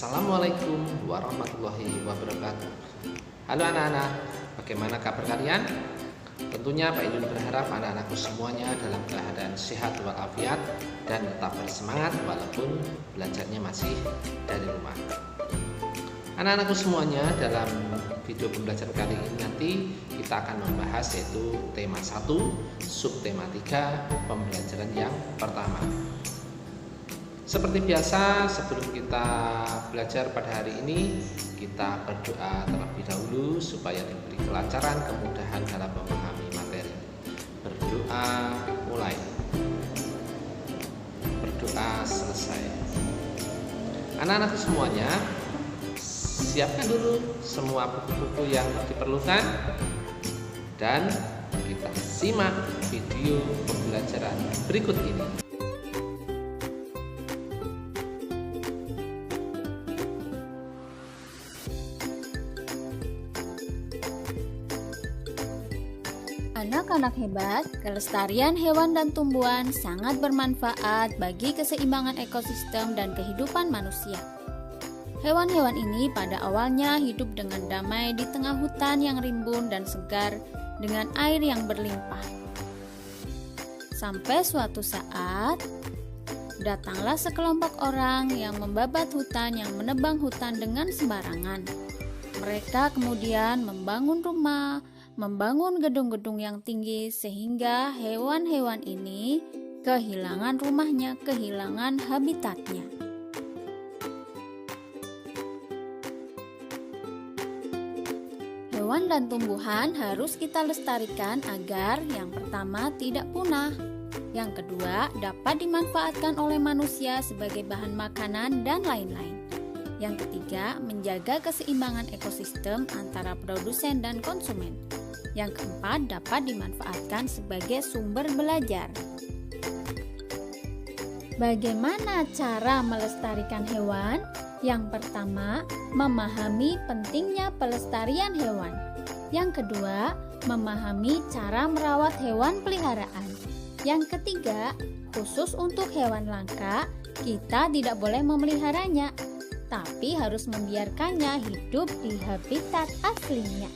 Assalamualaikum warahmatullahi wabarakatuh. Halo anak-anak, bagaimana kabar kalian? Tentunya Pak Idun berharap anak-anakku semuanya dalam keadaan sehat walafiat dan tetap bersemangat walaupun belajarnya masih dari rumah. Anak-anakku semuanya, dalam video pembelajaran kali ini nanti kita akan membahas yaitu tema 1, subtema 3, pembelajaran yang pertama. Seperti biasa, sebelum kita belajar pada hari ini, kita berdoa terlebih dahulu supaya diberi kelancaran, kemudahan dalam memahami materi. Berdoa mulai. Berdoa selesai. Anak-anak semuanya, siapkan dulu semua buku-buku yang diperlukan dan kita simak video pembelajaran berikut ini. Anak-anak hebat, kelestarian hewan dan tumbuhan sangat bermanfaat bagi keseimbangan ekosistem dan kehidupan manusia. Hewan-hewan ini pada awalnya hidup dengan damai di tengah hutan yang rimbun dan segar dengan air yang berlimpah. Sampai suatu saat, datanglah sekelompok orang yang membabat hutan yang menebang hutan dengan sembarangan. Mereka kemudian membangun rumah, membangun gedung-gedung yang tinggi sehingga hewan-hewan ini kehilangan rumahnya, kehilangan habitatnya. Hewan dan tumbuhan harus kita lestarikan agar yang pertama tidak punah, yang kedua dapat dimanfaatkan oleh manusia sebagai bahan makanan dan lain-lain. Yang ketiga, menjaga keseimbangan ekosistem antara produsen dan konsumen. Yang keempat, dapat dimanfaatkan sebagai sumber belajar. Bagaimana cara melestarikan hewan? Yang pertama, memahami pentingnya pelestarian hewan. Yang kedua, memahami cara merawat hewan peliharaan. Yang ketiga, khusus untuk hewan langka, kita tidak boleh memeliharanya, tapi harus membiarkannya hidup di habitat aslinya.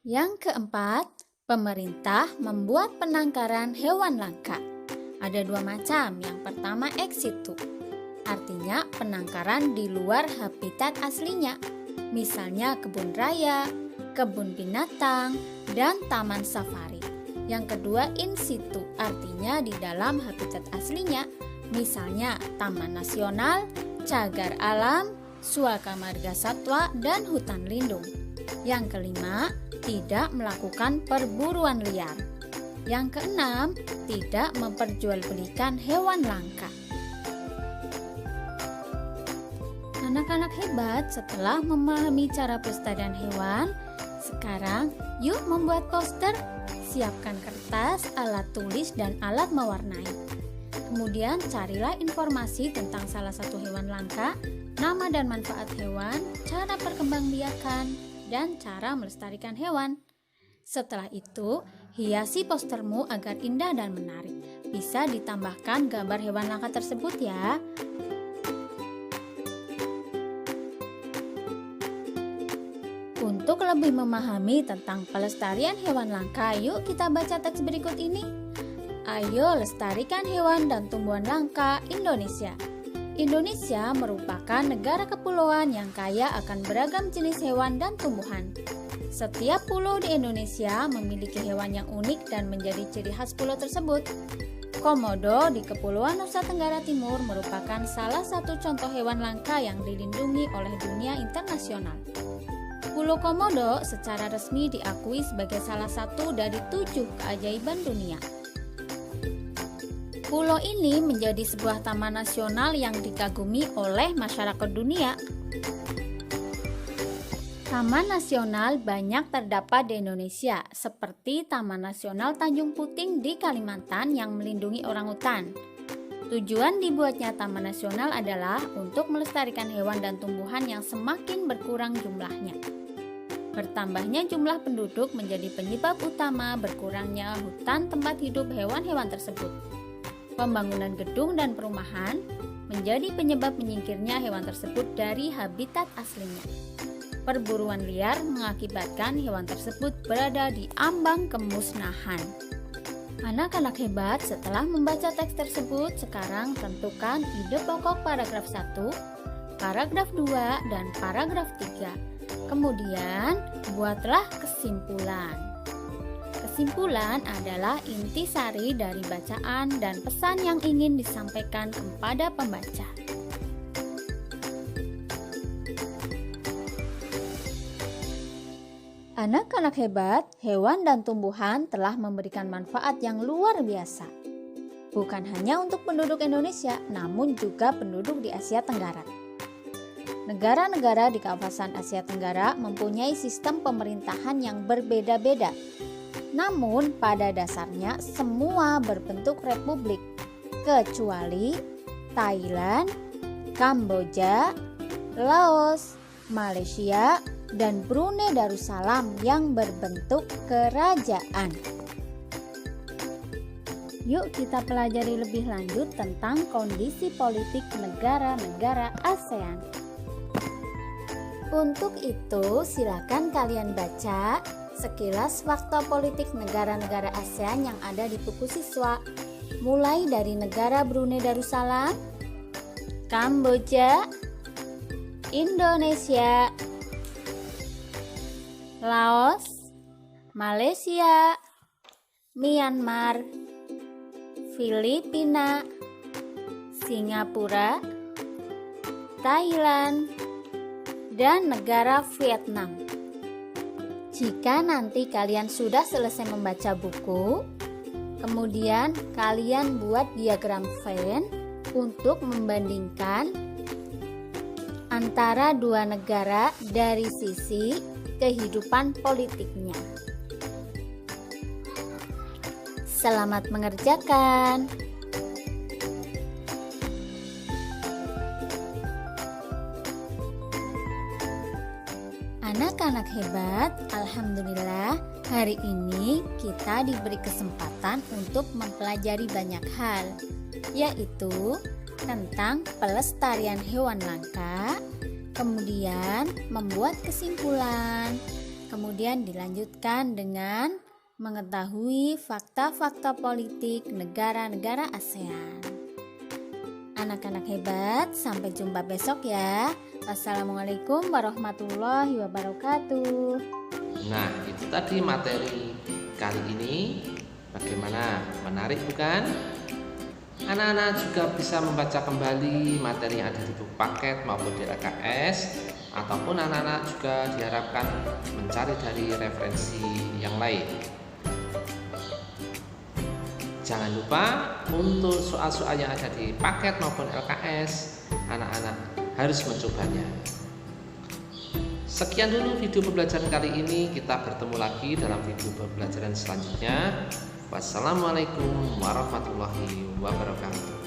Yang keempat, pemerintah membuat penangkaran hewan langka. Ada dua macam. Yang pertama ex situ, artinya penangkaran di luar habitat aslinya, misalnya kebun raya, kebun binatang, dan taman safari. Yang kedua in situ, artinya di dalam habitat aslinya, misalnya taman nasional, cagar alam, suaka marga satwa, dan hutan lindung. Yang kelima, tidak melakukan perburuan liar. Yang keenam, tidak memperjualbelikan hewan langka. Anak-anak hebat, setelah memahami cara pelestarian hewan, sekarang yuk membuat poster. Siapkan kertas, alat tulis, dan alat mewarnai. Kemudian carilah informasi tentang salah satu hewan langka, nama dan manfaat hewan, cara perkembangbiakan, dan cara melestarikan hewan. Setelah itu, hiasi postermu agar indah dan menarik. Bisa ditambahkan gambar hewan langka tersebut ya. Untuk lebih memahami tentang pelestarian hewan langka, yuk kita baca teks berikut ini. Ayo lestarikan hewan dan tumbuhan langka Indonesia. Indonesia merupakan negara kepulauan yang kaya akan beragam jenis hewan dan tumbuhan. Setiap pulau di Indonesia memiliki hewan yang unik dan menjadi ciri khas pulau tersebut. Komodo di Kepulauan Nusa Tenggara Timur merupakan salah satu contoh hewan langka yang dilindungi oleh dunia internasional. Pulau Komodo secara resmi diakui sebagai salah satu dari 7 keajaiban dunia. Pulau ini menjadi sebuah taman nasional yang dikagumi oleh masyarakat dunia. Taman nasional banyak terdapat di Indonesia, seperti Taman Nasional Tanjung Puting di Kalimantan yang melindungi orangutan. Tujuan dibuatnya Taman Nasional adalah untuk melestarikan hewan dan tumbuhan yang semakin berkurang jumlahnya. Bertambahnya jumlah penduduk menjadi penyebab utama berkurangnya hutan tempat hidup hewan-hewan tersebut. Pembangunan gedung dan perumahan menjadi penyebab menyingkirnya hewan tersebut dari habitat aslinya. Perburuan liar mengakibatkan hewan tersebut berada di ambang kemusnahan. Anak-anak hebat, setelah membaca teks tersebut, sekarang tentukan ide pokok paragraf 1, paragraf 2, dan paragraf 3. Kemudian, buatlah kesimpulan. Kesimpulan adalah intisari dari bacaan dan pesan yang ingin disampaikan kepada pembaca. Anak-anak hebat, hewan dan tumbuhan telah memberikan manfaat yang luar biasa. Bukan hanya untuk penduduk Indonesia, namun juga penduduk di Asia Tenggara. Negara-negara di kawasan Asia Tenggara mempunyai sistem pemerintahan yang berbeda-beda. Namun pada dasarnya semua berbentuk republik, kecuali Thailand, Kamboja, Laos, Malaysia, dan Brunei Darussalam yang berbentuk kerajaan. Yuk kita pelajari lebih lanjut tentang kondisi politik negara-negara ASEAN. Untuk itu, silakan kalian baca sekilas fakta politik negara-negara ASEAN yang ada di buku siswa, mulai dari negara Brunei Darussalam, Kamboja, Indonesia, Laos, Malaysia, Myanmar, Filipina, Singapura, Thailand, dan negara Vietnam. Jika nanti kalian sudah selesai membaca buku, kemudian kalian buat diagram Venn untuk membandingkan antara dua negara dari sisi kehidupan politiknya. Selamat mengerjakan. Anak-anak hebat, alhamdulillah hari ini kita diberi kesempatan untuk mempelajari banyak hal, yaitu tentang pelestarian hewan langka, kemudian membuat kesimpulan, kemudian dilanjutkan dengan mengetahui fakta-fakta politik negara-negara ASEAN. Anak-anak hebat, sampai jumpa besok ya. Wassalamualaikum warahmatullahi wabarakatuh. Nah, itu tadi materi kali ini. Bagaimana? Menarik bukan? Anak-anak juga bisa membaca kembali materi yang ada di buku paket maupun di LKS, ataupun anak-anak juga diharapkan mencari dari referensi yang lain. Jangan lupa untuk soal-soal yang ada di paket maupun LKS, anak-anak harus mencobanya. Sekian dulu video pembelajaran kali ini. Kita bertemu lagi dalam video pembelajaran selanjutnya. Wassalamualaikum warahmatullahi wabarakatuh.